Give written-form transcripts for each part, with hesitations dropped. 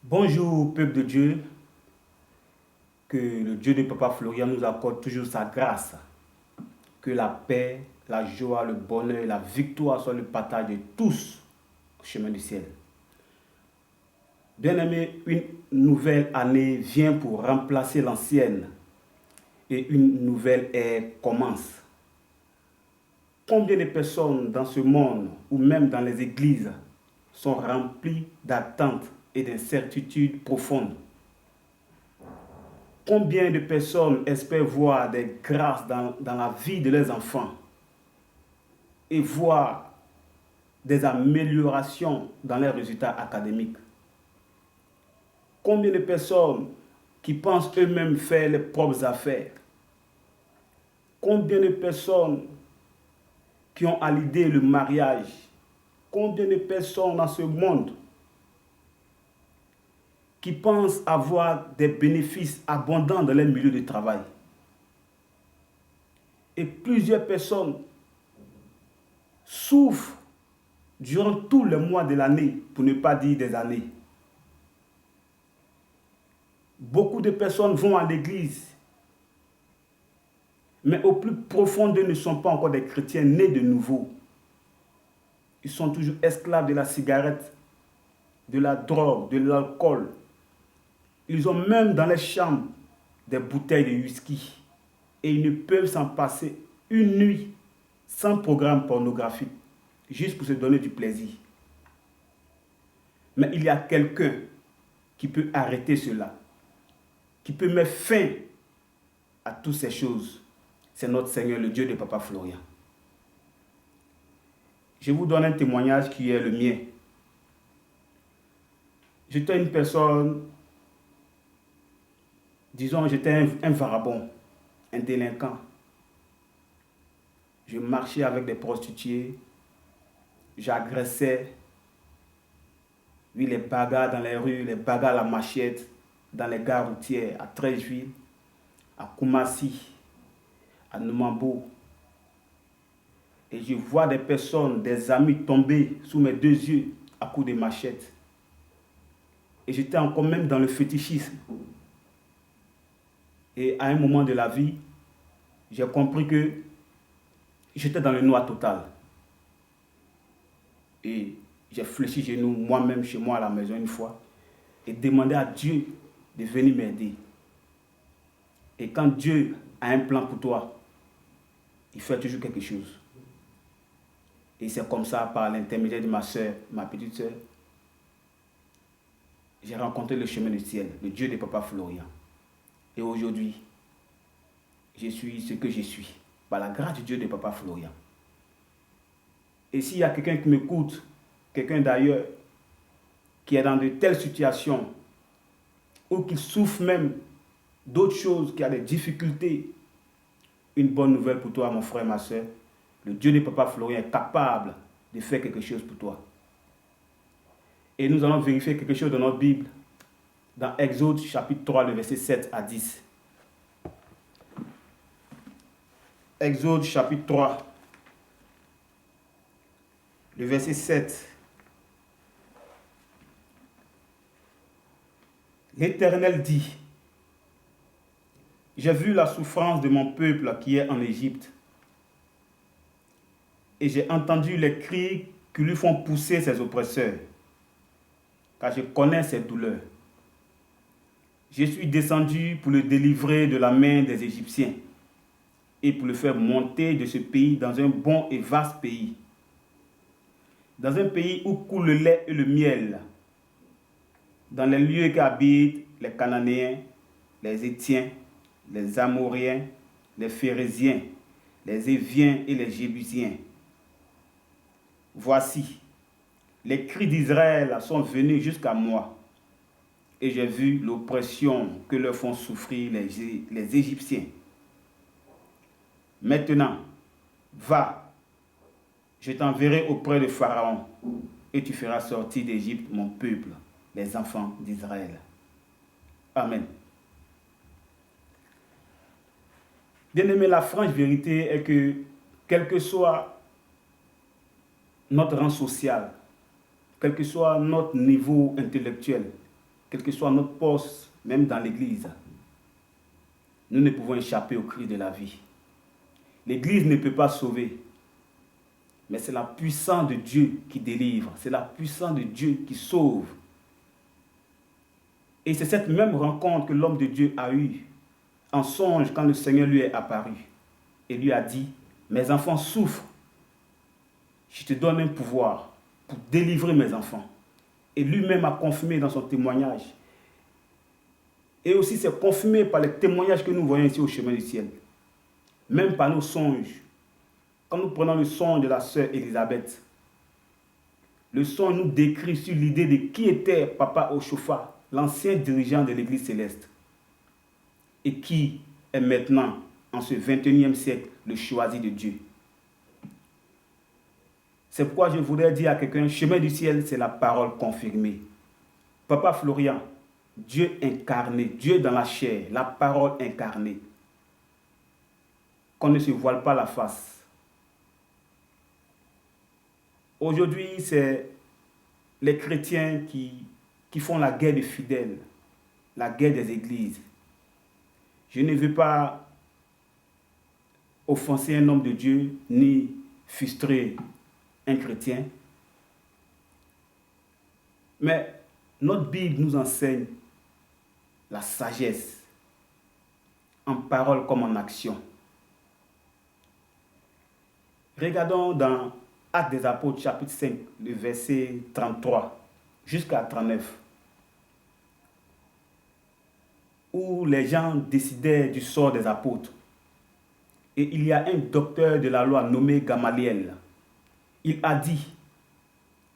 Bonjour, peuple de Dieu, que le Dieu de Papa Florian nous accorde toujours sa grâce, que la paix, la joie, le bonheur, la victoire soient le partage de tous au chemin du ciel. Bien-aimé, une nouvelle année vient pour remplacer l'ancienne et une nouvelle ère commence. Combien de personnes dans ce monde ou même dans les églises sont remplies d'attentes et d'incertitudes profondes? Combien de personnes espèrent voir des grâces dans la vie de leurs enfants et voir des améliorations dans leurs résultats académiques? Combien de personnes qui pensent eux-mêmes faire leurs propres affaires? Combien de personnes qui ont à l'idée le mariage? Combien de personnes dans ce monde qui pensent avoir des bénéfices abondants dans leur milieu de travail? Et plusieurs personnes souffrent durant tous les mois de l'année, pour ne pas dire des années. Beaucoup de personnes vont à l'église, mais au plus profond d'eux ne sont pas encore des chrétiens nés de nouveau. Ils sont toujours esclaves de la cigarette, de la drogue, de l'alcool. Ils ont même dans les chambres des bouteilles de whisky. Et ils ne peuvent s'en passer une nuit sans programme pornographique, juste pour se donner du plaisir. Mais il y a quelqu'un qui peut arrêter cela, qui peut mettre fin à toutes ces choses. C'est notre Seigneur, le Dieu de Papa Florian. Je vous donne un témoignage qui est le mien. J'étais une personne, disons, j'étais un vagabond, un délinquant. Je marchais avec des prostituées, j'agressais, oui, les bagarres dans les rues, les bagarres à la machette, dans les gares routières, à Treichville, à Koumassi, à Numambo. Et je vois des personnes, des amis tomber sous mes deux yeux à coups de machette. Et j'étais encore même dans le fétichisme. Et à un moment de la vie, j'ai compris que j'étais dans le noir total. Et j'ai fléchi genoux moi-même chez moi à la maison une fois et demandé à Dieu de venir m'aider. Et quand Dieu a un plan pour toi, il fait toujours quelque chose. Et c'est comme ça, par l'intermédiaire de ma soeur, ma petite soeur, j'ai rencontré le chemin du ciel, le Dieu de Papa Florian. Et aujourd'hui, je suis ce que je suis, par la grâce du Dieu de Papa Florian. Et s'il y a quelqu'un qui m'écoute, quelqu'un d'ailleurs, qui est dans de telles situations, ou qui souffre même d'autres choses, qui a des difficultés, une bonne nouvelle pour toi, mon frère, ma soeur. Le Dieu de Papa Florian est capable de faire quelque chose pour toi. Et nous allons vérifier quelque chose dans notre Bible, dans Exode chapitre 3, le verset 7 à 10. Exode chapitre 3, le verset 7. L'Éternel dit: j'ai vu la souffrance de mon peuple qui est en Égypte, et j'ai entendu les cris qui lui font pousser ses oppresseurs, car je connais ses douleurs. Je suis descendu pour le délivrer de la main des Égyptiens et pour le faire monter de ce pays dans un bon et vaste pays, dans un pays où coule le lait et le miel, dans les lieux qu'habitent les Cananéens, les Hétiens, les Amoréens, les Phérésiens, les Éviens et les Jébusiens. Voici, les cris d'Israël sont venus jusqu'à moi, et j'ai vu l'oppression que leur font souffrir les Égyptiens. Maintenant, va, je t'enverrai auprès de Pharaon, et tu feras sortir d'Égypte mon peuple, les enfants d'Israël. Amen. Bien-aimé, la franche vérité est que, quel que soit notre rang social, quel que soit notre niveau intellectuel, quel que soit notre poste, même dans l'église, nous ne pouvons échapper au cri de la vie. L'église ne peut pas sauver, mais c'est la puissance de Dieu qui délivre, c'est la puissance de Dieu qui sauve. Et c'est cette même rencontre que l'homme de Dieu a eue en songe quand le Seigneur lui est apparu et lui a dit, mes enfants souffrent, je te donne un pouvoir pour délivrer mes enfants. Et lui-même a confirmé dans son témoignage. Et aussi c'est confirmé par les témoignages que nous voyons ici au chemin du ciel. Même par nos songes. Quand nous prenons le songe de la sœur Élisabeth, le songe nous décrit sur l'idée de qui était Papa Oshofa, l'ancien dirigeant de l'Église céleste. Et qui est maintenant, en ce 21e siècle, le choisi de Dieu. C'est pourquoi je voudrais dire à quelqu'un, chemin du ciel, c'est la parole confirmée. Papa Florian, Dieu incarné, Dieu dans la chair, la parole incarnée. Qu'on ne se voile pas la face. Aujourd'hui, c'est les chrétiens qui font la guerre des fidèles, la guerre des églises. Je ne veux pas offenser un homme de Dieu, ni frustrer un chrétien. Mais notre Bible nous enseigne la sagesse, en parole comme en action. Regardons dans Actes des Apôtres, chapitre 5, le verset 33 jusqu'à 39, où les gens décidaient du sort des apôtres. Et il y a un docteur de la loi nommé Gamaliel. Il a dit,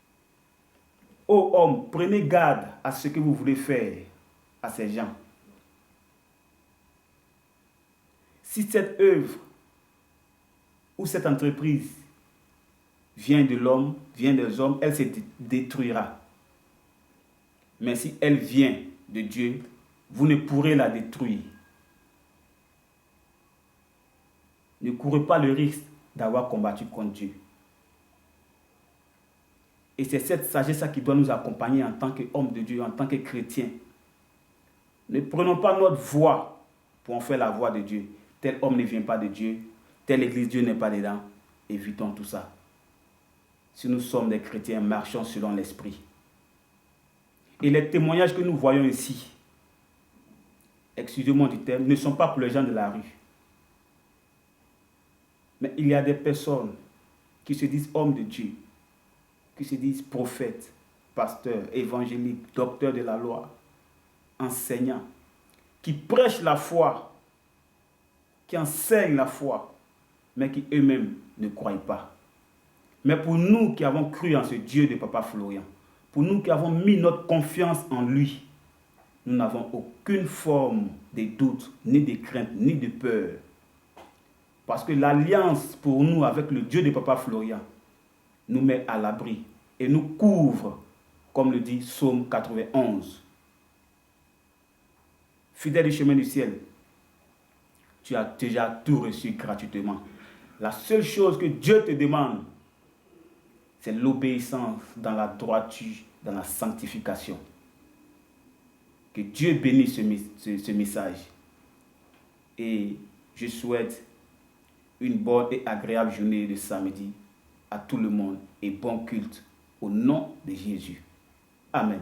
« Ô hommes, prenez garde à ce que vous voulez faire à ces gens. Si cette œuvre ou cette entreprise vient de l'homme, vient des hommes, elle se détruira. Mais si elle vient de Dieu, vous ne pourrez la détruire. Ne courez pas le risque d'avoir combattu contre Dieu. » Et c'est cette sagesse qui doit nous accompagner en tant qu'hommes de Dieu, en tant que chrétiens. Ne prenons pas notre voie pour en faire la voie de Dieu. Tel homme ne vient pas de Dieu, telle église, Dieu n'est pas dedans. Évitons tout ça. Si nous sommes des chrétiens, marchons selon l'esprit. Et les témoignages que nous voyons ici, excusez-moi du terme, ne sont pas pour les gens de la rue. Mais il y a des personnes qui se disent hommes de Dieu, qui se disent prophètes, pasteurs, évangéliques, docteurs de la loi, enseignants, qui prêchent la foi, qui enseignent la foi, mais qui eux-mêmes ne croient pas. Mais pour nous qui avons cru en ce Dieu de Papa Florian, pour nous qui avons mis notre confiance en lui, nous n'avons aucune forme de doute, ni de crainte, ni de peur. Parce que l'alliance pour nous avec le Dieu de Papa Florian nous met à l'abri et nous couvre, comme le dit Psaume 91. Fidèle du chemin du ciel, tu as déjà tout reçu gratuitement. La seule chose que Dieu te demande, c'est l'obéissance dans la droiture, dans la sanctification. Que Dieu bénisse ce message. Et je souhaite une bonne et agréable journée de samedi à tout le monde et bon culte au nom de Jésus. Amen.